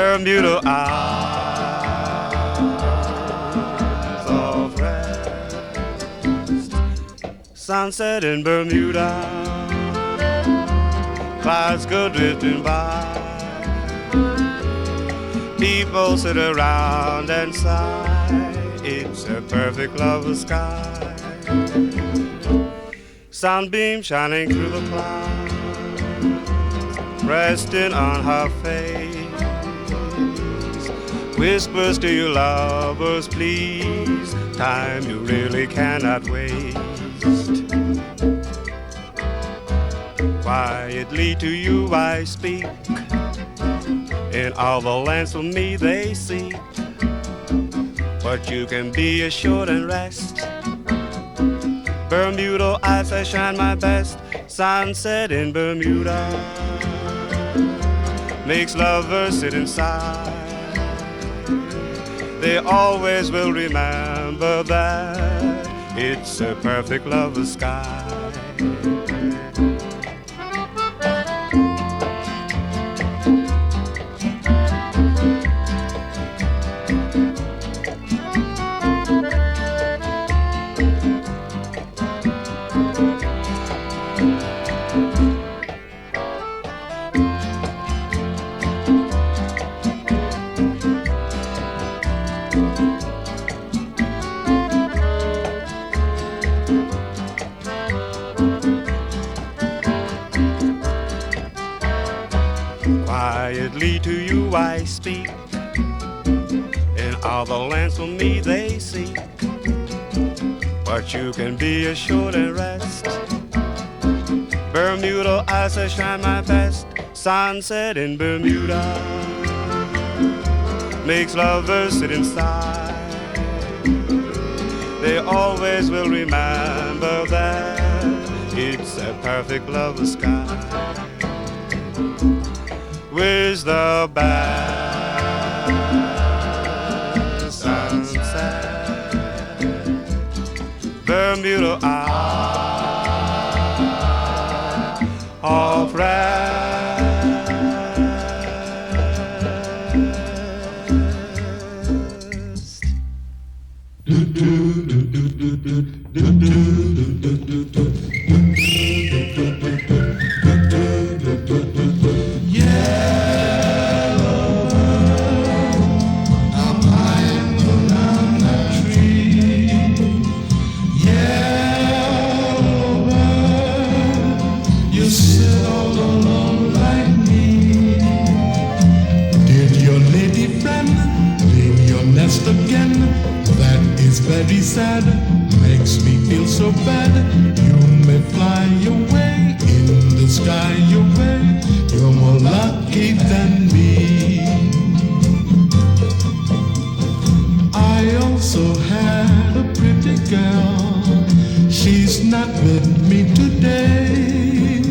Bermuda eyes of rest. Sunset in Bermuda, clouds go drifting by. People sit around and sigh. It's a perfect lover's sky. Sunbeam shining through the clouds, resting on her face. Whispers to your lovers, please. Time you really cannot waste. Quietly to you I speak. In all the lands for me they seek. But you can be assured and rest. Bermuda eyes I shine my best. Sunset in Bermuda makes lovers sit inside. They always will remember that it's a perfect lover's sky. Quietly to you I speak. In all the lands for me they seek. But you can be assured and rest. Bermuda eyes I shine my best. Sunset in Bermuda makes lovers sit inside. They always will remember that it's a perfect lover's sky. Where's the bad sunset? Bermuda eye of rest. Again, that is very sad, makes me feel so bad. You may fly away in the sky away, you're more lucky than me. I also had a pretty girl, she's not with me today.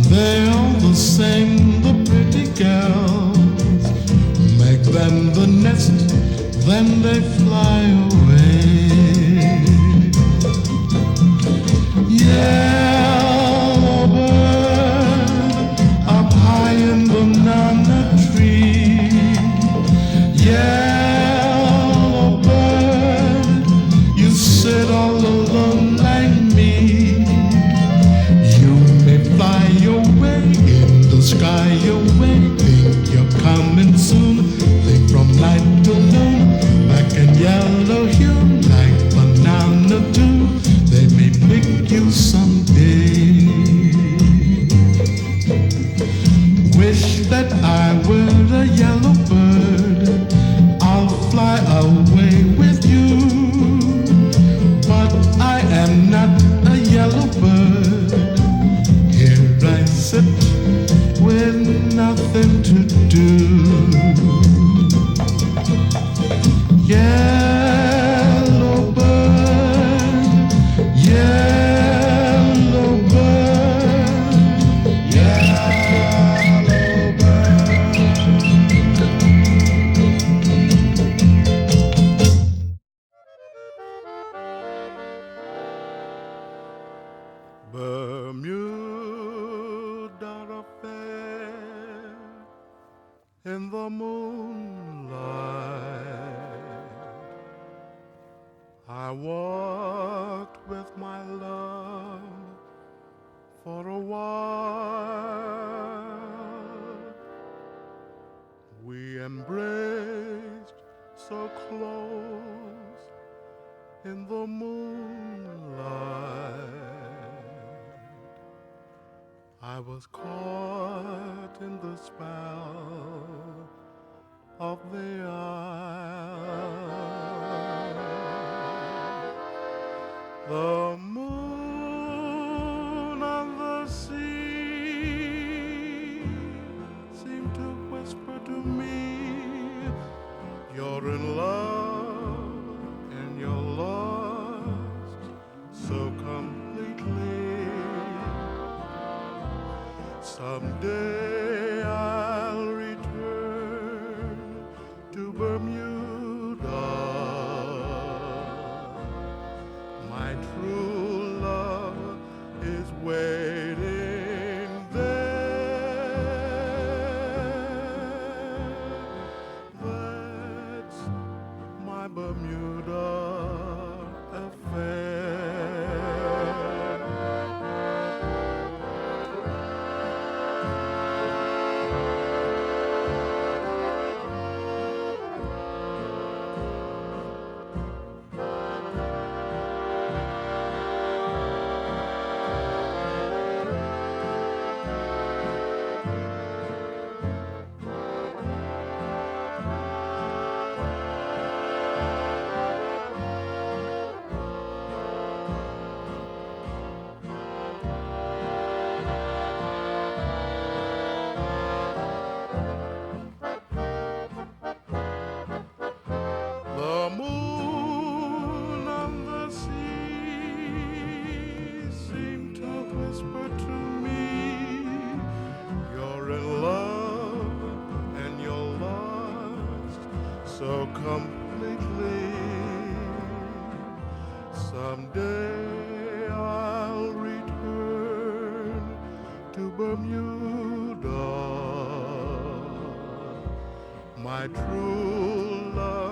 They're all the same, the pretty girls, make them the nest, then they fly away. Yellow bird up high in the banana tree. Yellow bird, you sit all alone like me. You may fly away in the sky away. Think you're coming soon, think from night till noon. Black and yellow in the moonlight. I walked with my love for a while. We embraced so close in the moonlight. I was caught in the spell of the isle. The moon and the sea seemed to whisper to me, you're in love and you're lost so completely. Someday I'll return to Bermuda. My true love is waiting there. That's my Bermuda affair. The moon and the sea seem to whisper to me, you're in love and you're lost so completely. Someday I'll return to Bermuda. My true love